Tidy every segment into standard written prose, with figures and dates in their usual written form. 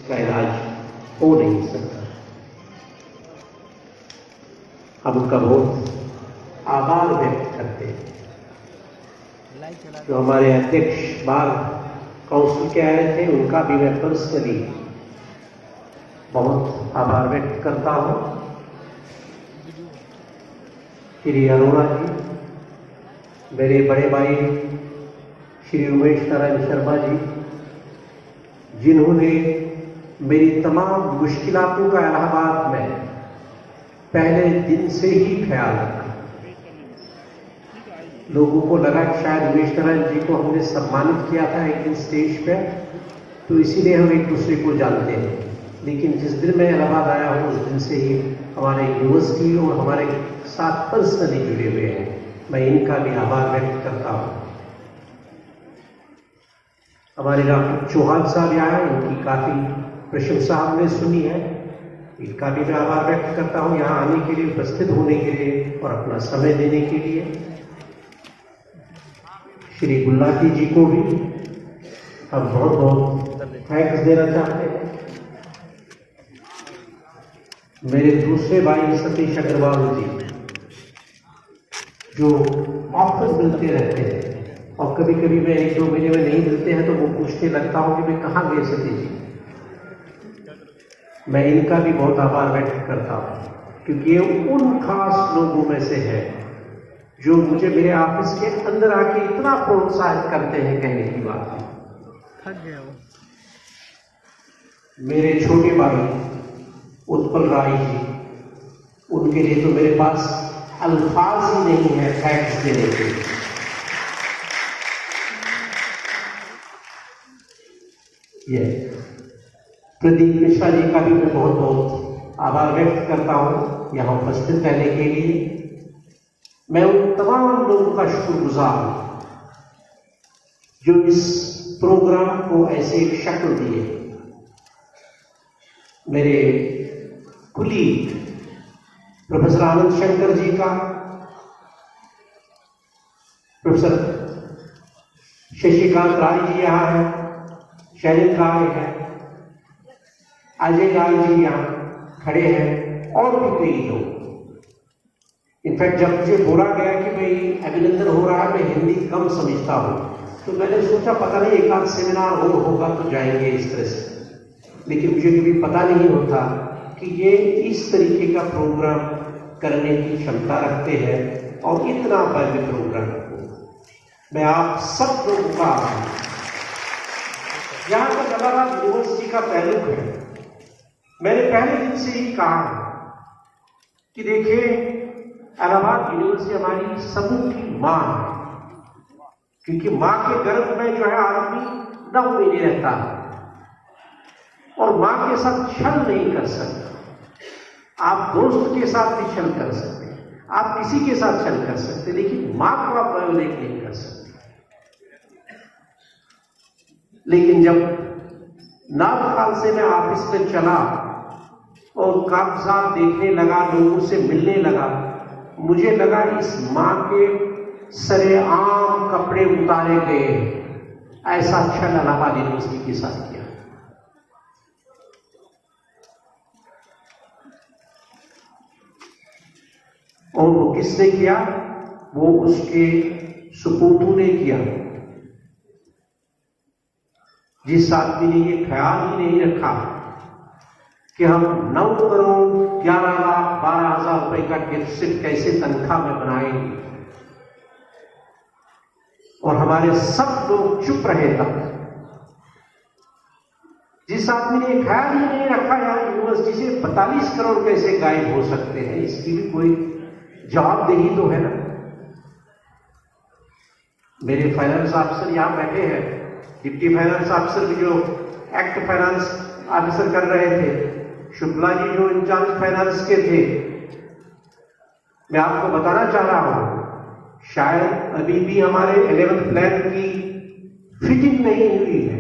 का इलाज हो नहीं सकता। हम उनका बहुत आभार व्यक्त करते हैं। जो हमारे अध्यक्ष बार काउंसिल के आए थे, उनका भी मैं पर्सनली बहुत आभार व्यक्त करता हूं। श्री अरोड़ा जी, मेरे बड़े भाई श्री उमेश नारायण शर्मा जी, जिन्होंने मेरी तमाम मुश्किलातों का इलाहाबाद में पहले दिन से ही ख्याल रखा। लोगों को लगा कि शायद उमेश नारायण जी को हमने सम्मानित किया था एक दिन स्टेज पे, तो इसीलिए हम एक दूसरे को जानते हैं। लेकिन जिस दिन मैं इलाहाबाद आया हूँ, उस दिन से ही हमारे यूनिवर्सिटी और हमारे साथ पर्सनली जुड़े हुए हैं। मैं इनका भी आभार व्यक्त करता हूँ। हमारे डॉक्टर चौहान साहब यहाँ, इनकी काफी प्रशंसा हमने सुनी है, इनका भी मैं आभार व्यक्त करता हूँ यहाँ आने के लिए, उपस्थित होने के लिए और अपना समय देने के लिए। श्री गुलाटी जी को भी हम बहुत बहुत थैंक्स देना चाहते हैं। मेरे दूसरे भाई सतीश अग्रवाल जी, जो ऑफर मिलते रहते हैं और कभी कभी मैं 1-2 महीने में नहीं मिलते हैं तो वो पूछने लगता हूं कि मैं कहाँ गए सतीश जी। मैं इनका भी बहुत आभार व्यक्त करता हूं, क्योंकि ये उन खास लोगों में से है जो मुझे मेरे ऑफिस के अंदर आके इतना प्रोत्साहित करते हैं, कहने की बात है। मेरे छोटे भाई उत्पल राय जी, उनके लिए तो मेरे पास अल्फाज ही नहीं है थैंक्स देने के। ये प्रदीप मिश्रा जी का भी मैं बहुत बहुत आभार व्यक्त करता हूं यहाँ उपस्थित रहने के लिए। मैं उन तमाम लोगों का शुक्रगुजार हूं जो इस प्रोग्राम को ऐसे एक शक्ल दिए। मेरे कुलीग प्रोफेसर आनंद शंकर जी का, प्रोफेसर शशिकांत राय जी यहाँ है, शैलेंद्र राय है, अजय राय जी यहाँ खड़े हैं और भी कई लोग। इनफैक्ट जब मुझे बोला गया कि भाई अभिनंदन हो रहा है, मैं हिंदी कम समझता हूँ, तो मैंने सोचा पता नहीं एक आध सेमिनार और होगा तो जाएंगे इस तरह से। लेकिन मुझे कभी पता नहीं होता कि ये इस तरीके का प्रोग्राम करने की क्षमता रखते हैं और इतना भव्य प्रोग्राम को मैं आप सब लोगों का यहाँ तक इलाहाबाद यूनिवर्सिटी का पहलू है। मैंने पहले दिन से ही कहा कि देखिए, इलाहाबाद यूनिवर्सिटी हमारी सबों की माँ है, क्योंकि माँ के गर्भ में जो है आदमी 9 महीने रहता है और मां के साथ छल नहीं कर सकता। आप दोस्त के साथ भी छल कर सकते हैं, आप किसी के साथ छल कर सकते हैं, लेकिन मां को आप वायोलेट नहीं कर सकते। लेकिन जब नागपाल से मैं ऑफिस में चला और कागजात देखने लगा, लोगों से मिलने लगा, मुझे लगा इस मां के सरेआम कपड़े उतारे गए। ऐसा छल इलाहाबाद यूनिवर्सिटी के साथ किया। और वो किसने किया? वो उसके सुपूतों ने किया। जिस आदमी ने ये ख्याल ही नहीं रखा कि हम 9 करोड़ 11 लाख 12 हजार रुपए का डिफिसिट कैसे तनख्वाह में बनाएंगे, और हमारे सब लोग चुप रहे तब। जिस आदमी ने ख्याल ही नहीं रखा यार यूनिवर्सिटी से 42 करोड़ कैसे गायब हो सकते हैं, इसकी भी कोई जवाबदेही तो है ना। मेरे फाइनेंस ऑफिसर यहां बैठे हैं, डिप्टी फाइनेंस ऑफिसर भी जो एक्ट फाइनेंस ऑफिसर कर रहे थे, शुक्ला जी जो इंचार्ज फाइनेंस के थे। मैं आपको बताना चाह रहा हूं, शायद अभी भी हमारे 11th प्लान की फिटिंग नहीं हुई है,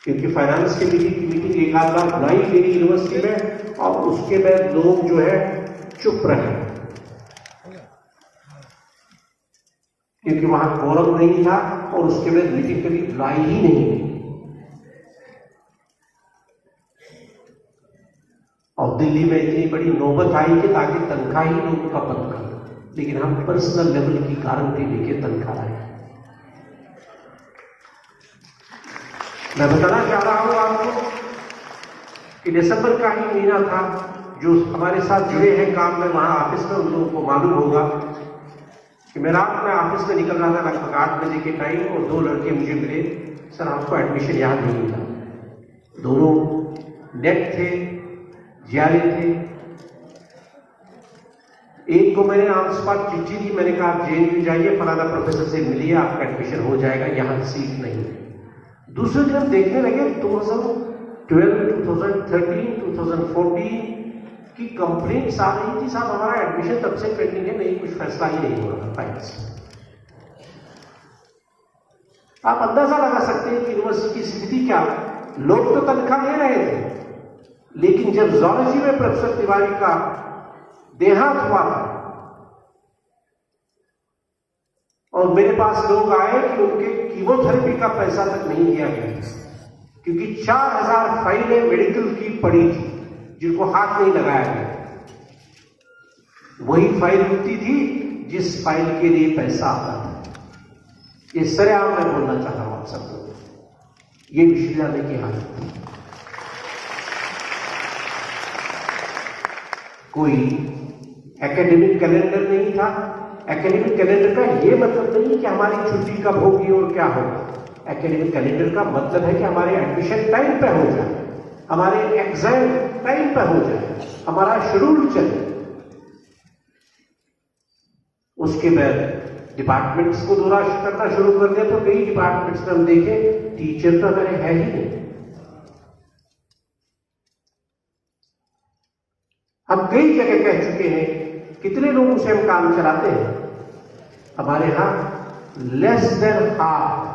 क्योंकि फाइनेंस कमेटी की मीटिंग एक आध बार बुलाई मेरी यूनिवर्सिटी में और उसके बाद लोग जो है चुप रहे, क्योंकि वहां कोरम नहीं था और उसके बाद मीटिंग कभी बुलाई ही नहीं। दिल्ली में इतनी बड़ी नौबत आई कि ताकि तनख्वाह ही लोगों का बंद कर, लेकिन हम पर्सनल लेवल की गारंटी लेके तनख्वाह आए। मैं बताना चाह रहा हूं आपको कि दिसंबर का ही महीना था, जो हमारे साथ जुड़े हैं काम में वहां ऑफिस में, उन लोगों को मालूम होगा कि मैं रात में ऑफिस में निकल रहा था लगभग 8 बजे के टाइम, और 2 लड़के मुझे मिले, सर आपको एडमिशन याद नहीं था। दोनों नेट थे, जियारे थे। एक को मैंने ऑन स्पॉट चिट्ठी दी, मैंने कहा आप JNU जाइए, फलाना प्रोफेसर से मिलिए, आपका एडमिशन हो जाएगा, यहां सीट नहीं है। दूसरे दिन हम देखने लगे 2012, 2013, 2014 की कंप्लेंट्स आ रही थी, साहब हमारा एडमिशन तब से पेंडिंग है, नहीं कुछ फैसला ही नहीं हो रहा फाइल से। आप अंदाजा लगा सकते हैं कि यूनिवर्सिटी की स्थिति क्या। लोग तो तनख्वाह ले रहे थे, लेकिन जब जूलॉजी में प्रोफेसर तिवारी का देहांत हुआ था और मेरे पास लोग आए कि उनके कीमोथेरेपी का पैसा तक नहीं दिया गया, क्योंकि 4000 फाइलें मेडिकल की पड़ी थी जिनको हाथ नहीं लगाया गया। वही फाइल मिलती थी जिस फाइल के लिए पैसा आता था। ये सरेआम मैं बोलना चाह रहा हूं आप सब लोग, ये विश्वविद्यालय की हालत थी। कोई एकेडमिक कैलेंडर नहीं था। एकेडमिक कैलेंडर का ये मतलब नहीं कि हमारी छुट्टी कब होगी और क्या होगा। एकेडमिक कैलेंडर का मतलब है कि हमारे एडमिशन टाइम पे हो जाए, हमारे एग्जाम टाइम पे हो जाए, हमारा शेड्यूल चले। उसके बाद डिपार्टमेंट्स को दोहरा करना शुरू कर दिया, तो कई डिपार्टमेंट्स में हम देखें टीचर तो हमारे है ही नहीं। हम कई जगह कह चुके हैं, कितने लोगों से हम काम चलाते हैं, हमारे यहां लेस देन हाफ।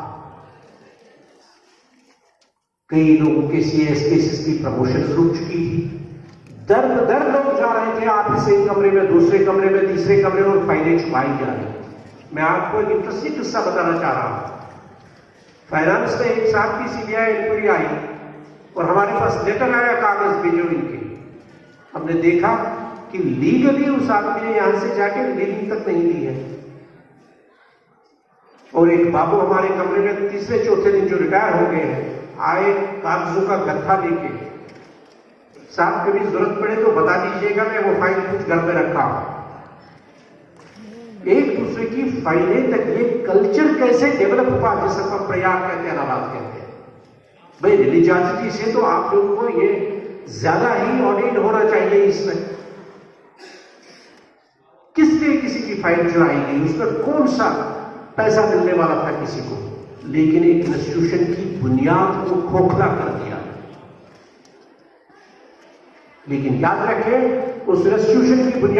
कई लोगों के CS केसेस की प्रमोशन रुक चुकी थी। दर लोग जा रहे थे ऑफिस से एक कमरे में, दूसरे कमरे में, तीसरे कमरे में, और फाइलें छुपाई जा रही। मैं आपको एक इंटरेस्टिंग किस्सा बताना चाह रहा हूं। फाइनेंस में एक साथ की CBI इंक्वायरी आई और हमारे पास लेटर आया, कागज भेजो इनके। हमने देखा कि लीगली उस आदमी ने यहां से जाके लीविंग तक नहीं दी है, और एक बाबू हमारे कमरे में तीसरे चौथे दिन जो रिटायर हो गए हैं, आए कागजों का गत्था लेके, साहब कभी जरूरत पड़े तो बता दीजिएगा, मैं वो फाइल कुछ घर में रखा हूं। एक दूसरे की फाइलें तक ये कल्चर कैसे डेवलप हुआ, जिसे हम प्रयाग कहते हैं, इलाहाबाद कहते हैं। भाई रिलीजियसिटी से तो आप लोगों को ये ज्यादा ही ऑडिट होना चाहिए। इसमें किसने किसी की फाइल चुराई गई, उसका कौन सा पैसा मिलने वाला था किसी को, लेकिन एक इंस्टीट्यूशन की बुनियाद को खोखला कर दिया। लेकिन याद रखें, उस इंस्टीट्यूशन की बुनियाद